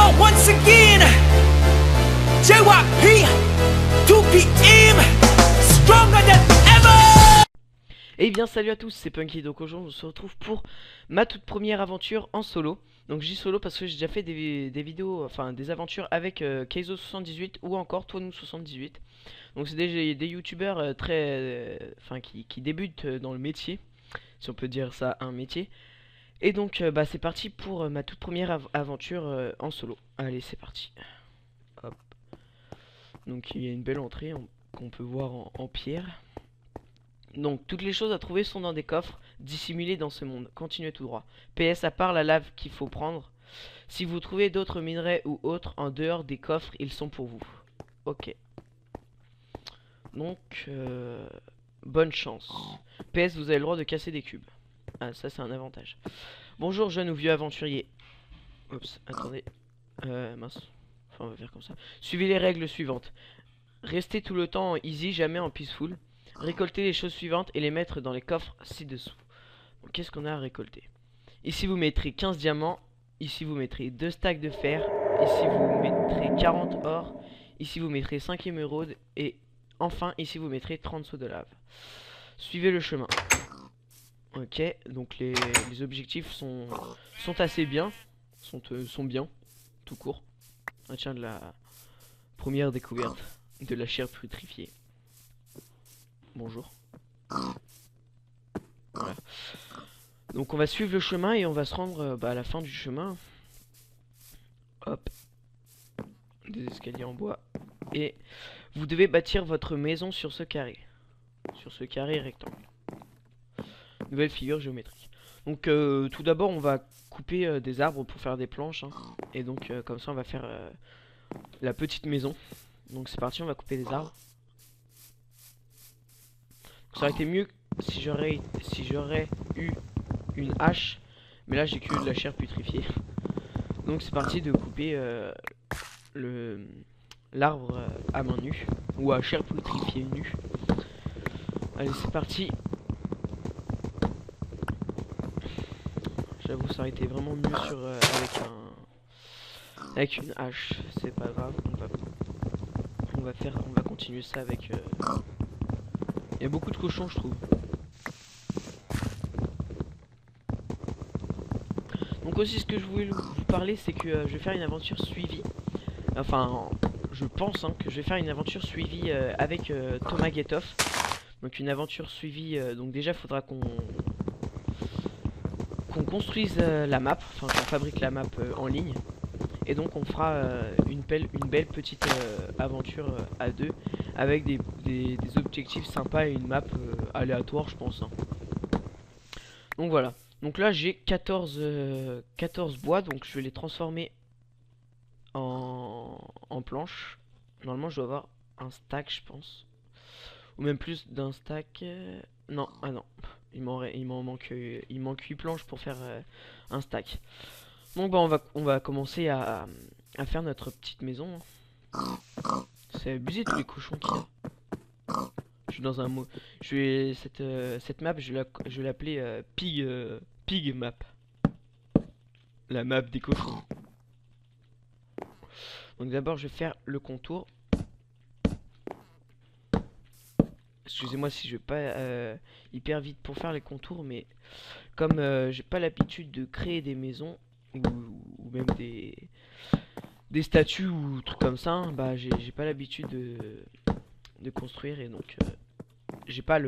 are once again JYP 2PM stronger than ever. Eh bien salut à tous, c'est Punky, donc aujourd'hui on se retrouve pour ma toute première aventure en solo. Donc je dis solo parce que j'ai déjà fait des vidéos, enfin des aventures avec Keizo78 ou encore Tonou78. Donc c'est des youtubeurs enfin qui débutent dans le métier, si on peut dire ça, un métier. Et donc bah c'est parti pour ma toute première aventure en solo. Allez, c'est parti. Hop. Donc il y a une belle entrée qu'on peut voir en pierre. Donc toutes les choses à trouver sont dans des coffres dissimulés dans ce monde. Continuez tout droit. PS, à part la lave qu'il faut prendre, si vous trouvez d'autres minerais ou autres en dehors des coffres, ils sont pour vous. Ok. Donc bonne chance. PS, vous avez le droit de casser des cubes. Ah, ça c'est un avantage. Bonjour jeune ou vieux aventurier. Oups, attendez. Mince. Enfin, on va faire comme ça. Suivez les règles suivantes. Restez tout le temps en easy, jamais en peaceful. Récoltez les choses suivantes et les mettre dans les coffres ci-dessous. Donc qu'est-ce qu'on a à récolter? Ici vous mettrez 15 diamants. Ici vous mettrez 2 stacks de fer. Ici vous mettrez 40 or. Ici vous mettrez 5 émeraudes. Et enfin ici vous mettrez 30 seaux de lave. Suivez le chemin. Ok, donc les objectifs sont assez bien. Sont bien, tout court. Ah tiens, de la première découverte de la chair putrifiée. Bonjour. Voilà. Donc on va suivre le chemin et on va se rendre à la fin du chemin. Hop. Des escaliers en bois. Et vous devez bâtir votre maison sur ce carré. Sur ce carré rectangle. Nouvelle figure géométrique. Donc tout d'abord on va couper des arbres pour faire des planches. Hein. Et donc comme ça on va faire la petite maison. Donc c'est parti, on va couper des arbres. Ça aurait été mieux si j'aurais eu une hache. Mais là j'ai que de la chair putrifiée. Donc c'est parti de couper l'arbre à main nue. Ou à chair putrifiée nue. Allez, c'est parti. J'avoue, ça aurait été vraiment mieux avec une hache. C'est pas grave, on va continuer ça avec. Il y a beaucoup de cochons, je trouve. Donc aussi, ce que je voulais vous parler, c'est que je vais faire une aventure suivie. Enfin, je pense que je vais faire une aventure suivie avec Thomas Getoff. Donc une aventure suivie. Donc déjà, il faudra qu'on construise la map, enfin qu'on fabrique la map en ligne. Et donc on fera une belle petite aventure à deux avec des objectifs sympas et une map aléatoire, je pense. Hein. Donc voilà. Donc là j'ai 14 bois, donc je vais les transformer en planches. Normalement je dois avoir un stack, je pense. Ou même plus d'un stack. Non, ah non. Il manque 8 planches pour faire un stack. Donc bah on va commencer à faire notre petite maison. C'est abusé tous les cochons qu'il y a. Je suis dans un mot. Cette map je vais l'appeler Pig Map. La map des cochons. Donc d'abord je vais faire le contour. Excusez-moi si je vais pas hyper vite pour faire les contours, mais comme j'ai pas l'habitude de créer des maisons ou même des statues ou trucs comme ça, hein, bah j'ai pas l'habitude de construire et donc j'ai pas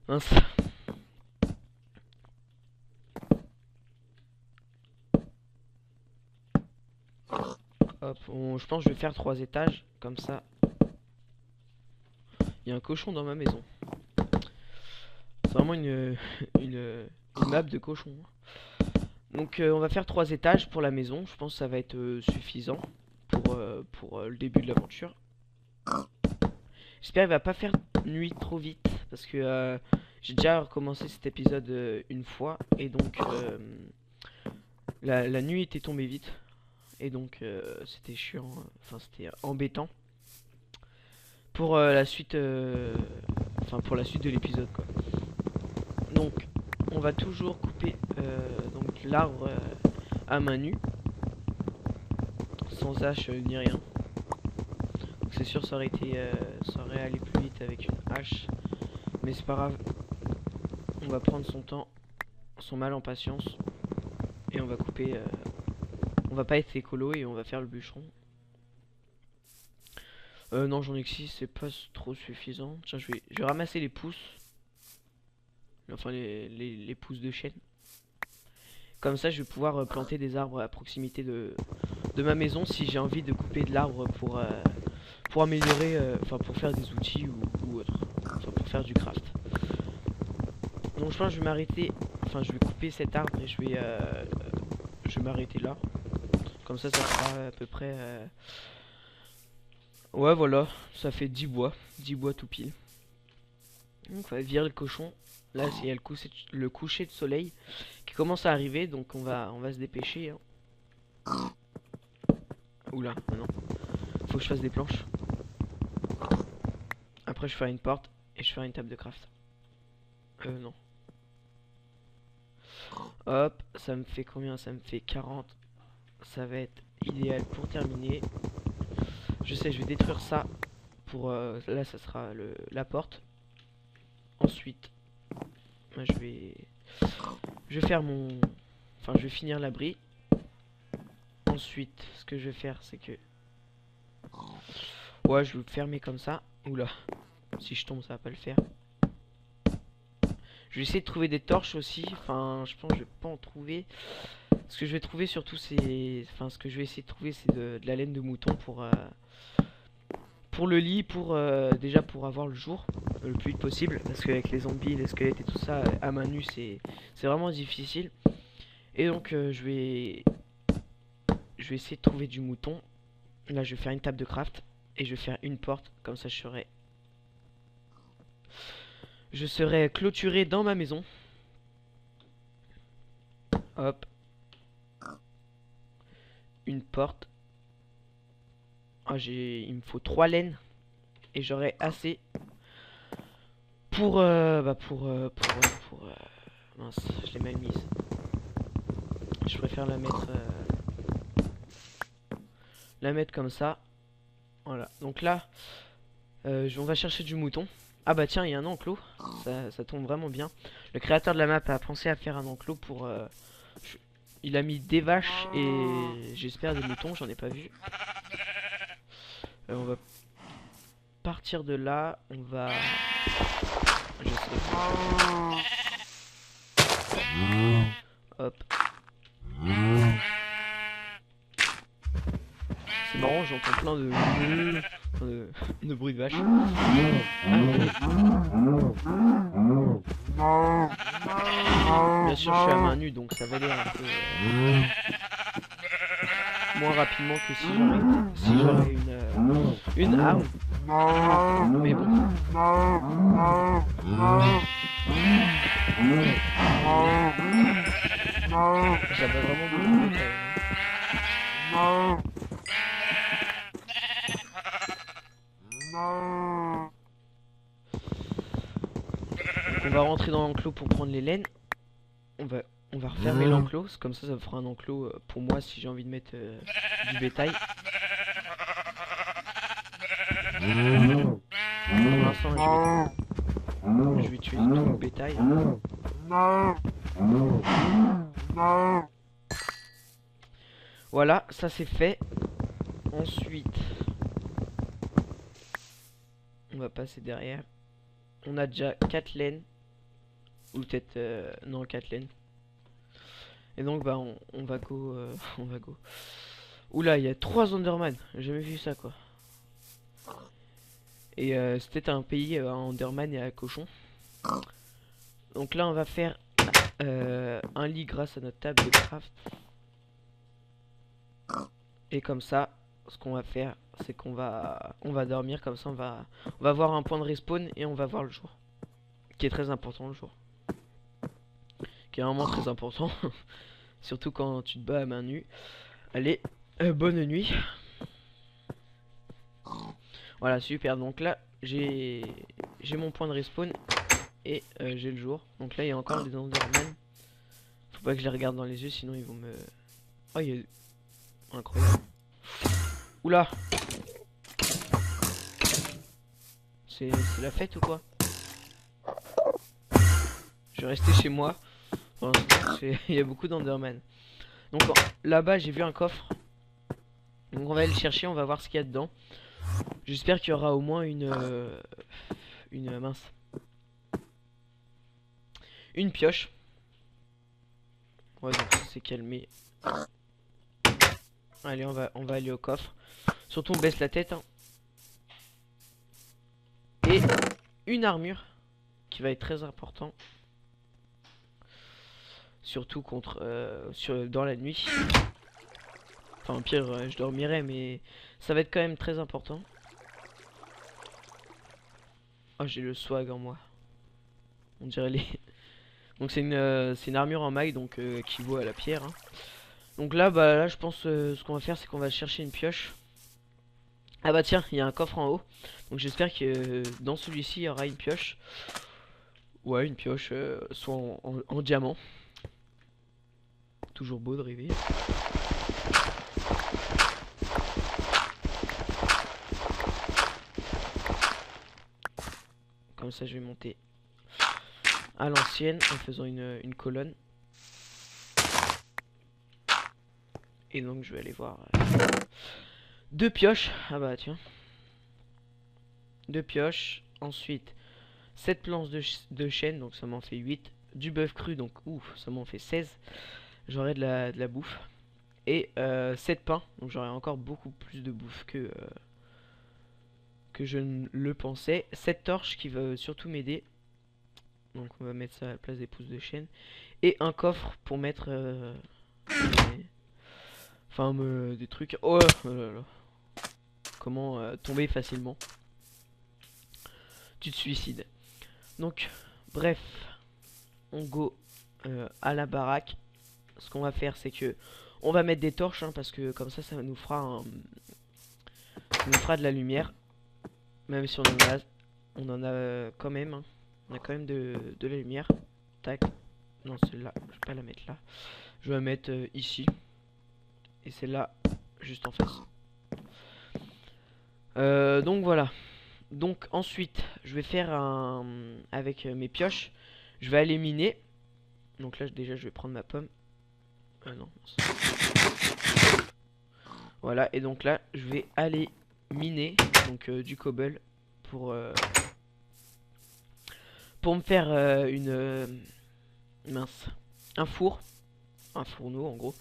mince. Hop, je pense que je vais faire 3 étages comme ça. Il y a un cochon dans ma maison. C'est vraiment une map de cochon. Donc on va faire 3 étages pour la maison. Je pense que ça va être suffisant pour le début de l'aventure. J'espère qu'il va pas faire nuit trop vite. Parce que j'ai déjà recommencé cet épisode une fois. Et donc la nuit était tombée vite. Et donc c'était chiant. Enfin c'était embêtant. Pour la suite pour la suite de l'épisode quoi. Donc on va toujours couper donc l'arbre à main nue, sans hache ni rien. Donc c'est sûr ça aurait été, ça aurait allé plus vite avec une hache, mais c'est pas grave. On va prendre son temps, son mal en patience, et on va couper. On va pas être écolo et on va faire le bûcheron. Non, j'en ai que 6, c'est pas trop suffisant. Tiens, je vais ramasser les pousses. Enfin, les pousses de chêne. Comme ça, je vais pouvoir planter des arbres à proximité de ma maison si j'ai envie de couper de l'arbre pour améliorer, enfin, pour faire des outils ou autre. Enfin, pour faire du craft. Donc, je pense que je vais m'arrêter. Enfin, je vais couper cet arbre et je vais m'arrêter là. Comme ça sera à peu près. Ouais, voilà, ça fait 10 bois tout pile. Donc on va virer le cochon. Là, il y a le coucher de soleil qui commence à arriver, donc on va se dépêcher. Hein. Oula, non. Faut que je fasse des planches. Après, je ferai une porte et je ferai une table de craft. Non. Hop, ça me fait combien? Ça me fait 40. Ça va être idéal pour terminer. Je sais, je vais détruire ça pour là ça sera la porte. Ensuite je vais faire je vais finir l'abri. Ensuite ce que je vais faire c'est que ouais, je vais le fermer comme ça. Oula, si je tombe ça va pas le faire. Je vais essayer de trouver des torches aussi. Enfin, je pense que je vais pas en trouver. Ce que je vais trouver surtout c'est, enfin, ce que je vais essayer de trouver c'est de la laine de mouton pour le lit, déjà pour avoir le jour le plus vite possible, parce qu'avec les zombies, les squelettes et tout ça à main nue c'est vraiment difficile. Et donc je vais essayer de trouver du mouton. Là je vais faire une table de craft et je vais faire une porte, comme ça je serai clôturé dans ma maison. Hop, une porte. Ah, il me faut 3 laines et j'aurai assez pour mince, je l'ai mal mise. Je préfère la mettre comme ça. Voilà. Donc là, on va chercher du mouton. Ah bah tiens, il y a un enclos. Ça tombe vraiment bien. Le créateur de la map a pensé à faire un enclos pour. Il a mis des vaches et j'espère des moutons. J'en ai pas vu. On va partir de là. On va. Je sais. Hop. C'est marrant, j'entends plein de bruit de vache. Bien sûr, je suis à main nue, donc ça va aller un peu moins rapidement que si j'aurais une arme. Mais bon. Ça va vraiment beaucoup mieux. On va rentrer dans l'enclos pour prendre les laines. On va refermer l'enclos, comme ça fera un enclos pour moi si j'ai envie de mettre du bétail. Pour l'instant je vais tuer tout le bétail. Voilà, ça c'est fait. Ensuite on va passer derrière. On a déjà 4 laines. Ou peut-être non, 4 laines. Et donc bah on va go on va go. Oula, il y a 3 Enderman. J'ai jamais vu ça quoi. Et c'était un pays à Enderman et à cochon. Donc là on va faire un lit grâce à notre table de craft. Et comme ça, ce qu'on va faire, c'est qu'on va dormir, comme ça on va avoir un point de respawn et on va voir le jour. Qui est très important le jour. Qui est vraiment très important. Surtout quand tu te bats à main nue. Allez, bonne nuit. Voilà, super. Donc là, j'ai mon point de respawn et j'ai le jour. Donc là, il y a encore des Enderman. Faut pas que je les regarde dans les yeux, sinon ils vont me Oh, il y a... Incroyable. Oula. C'est la fête ou quoi? Je vais rester chez moi. Pour l'instant, il y a beaucoup d'Enderman. Donc là-bas, j'ai vu un coffre. Donc on va aller le chercher, on va voir ce qu'il y a dedans. J'espère qu'il y aura au moins une mince. Une pioche. Ouais, donc ça s'est calmé. Allez, on va aller au coffre. Surtout on baisse la tête, hein. Et une armure qui va être très important. Surtout contre dans la nuit. Enfin au pire je dormirai, mais ça va être quand même très important. Oh, j'ai le swag en moi. On dirait les... Donc c'est une armure en maille, donc qui vaut à la pierre, hein. Donc là, bah là je pense ce qu'on va faire, c'est qu'on va chercher une pioche. Ah bah tiens, il y a un coffre en haut. Donc j'espère que dans celui-ci il y aura une pioche. Ouais, une pioche, soit en diamant. Toujours beau de rêver. Comme ça je vais monter à l'ancienne en faisant une colonne. Et donc je vais aller voir deux pioches. Ah bah tiens. Deux pioches. Ensuite 7 planches de chêne, donc ça m'en fait 8. Du bœuf cru, donc ouf, ça m'en fait 16. J'aurai de la bouffe. Et 7 pains, donc j'aurai encore beaucoup plus de bouffe que je ne le pensais. 7 torches qui va surtout m'aider. Donc on va mettre ça à la place des pousses de chêne. Et un coffre pour mettre des trucs. Oh là là. Comment tomber facilement. Tu te suicides. Donc bref, on go à la baraque. Ce qu'on va faire, c'est que on va mettre des torches, hein, parce que comme ça nous fera ça nous fera de la lumière. Même si on en a quand même, hein. On a quand même de la lumière. Tac. Non, celle-là, je vais pas la mettre là. Je vais la mettre ici. Et celle-là, juste en face. Donc voilà. Donc ensuite, je vais faire avec mes pioches. Je vais aller miner. Donc là, déjà, je vais prendre ma pomme. Non. Voilà, et donc là, je vais aller miner donc du cobble pour me faire un fourneau en gros,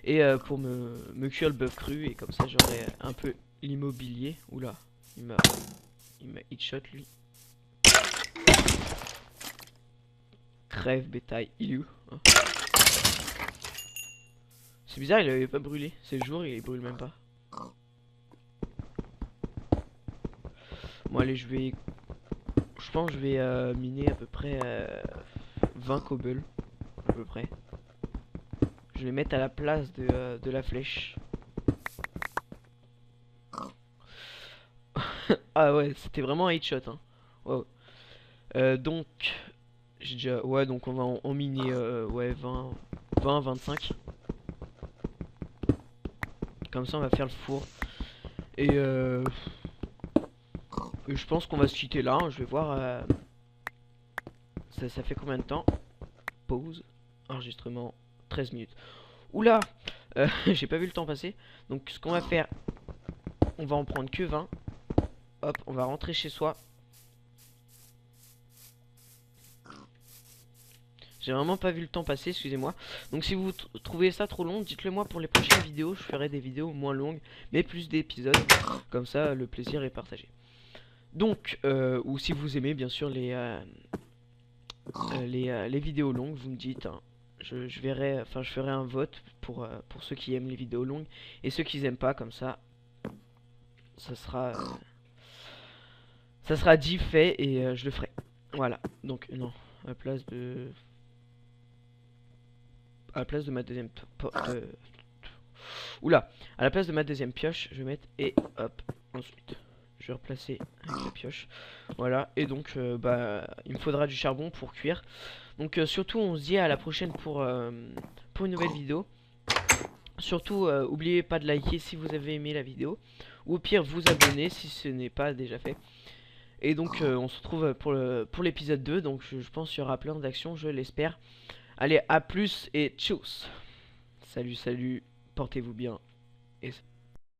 et pour me cuire le bœuf cru, et comme ça j'aurai un peu l'immobilier. Oula, il m'a hitshot lui. Crève bétail, il est où, hein? C'est bizarre, il avait pas brûlé. C'est le jour, il brûle même pas. Bon allez, je pense que je vais miner à peu près 20 cobbles. À peu près. Je vais mettre à la place de la flèche. Ah ouais, c'était vraiment un headshot, hein. Wow. Donc j'ai déjà... Ouais, donc on va en miner ouais, 25. Comme ça on va faire le four. Et je pense qu'on va se quitter là, hein. Je vais voir ça fait combien de temps. Pause. Enregistrement 13 minutes. Oula. J'ai pas vu le temps passer. Donc ce qu'on va faire, on va en prendre que 20. Hop, on va rentrer chez soi. J'ai vraiment pas vu le temps passer, excusez-moi. Donc si vous trouvez ça trop long, dites-le moi pour les prochaines vidéos. Je ferai des vidéos moins longues, mais plus d'épisodes. Comme ça, le plaisir est partagé. Donc, ou si vous aimez bien sûr les vidéos longues, vous me dites, hein. Je ferai un vote pour ceux qui aiment les vidéos longues, et ceux qui aiment pas, comme ça ça sera dit, fait, et je le ferai. Voilà, donc non, à la place de ma deuxième oula, à la place de ma deuxième pioche, je vais mettre, et hop, ensuite je vais replacer avec la pioche. Voilà, et donc bah il me faudra du charbon pour cuire. Donc surtout on se dit à la prochaine pour une nouvelle vidéo. Surtout, oubliez pas de liker si vous avez aimé la vidéo. Ou au pire, vous abonner si ce n'est pas déjà fait. Et donc, on se retrouve pour l'épisode 2. Donc, je pense qu'il y aura plein d'actions, je l'espère. Allez, à plus et tchuss. Salut, salut. Portez-vous bien. Et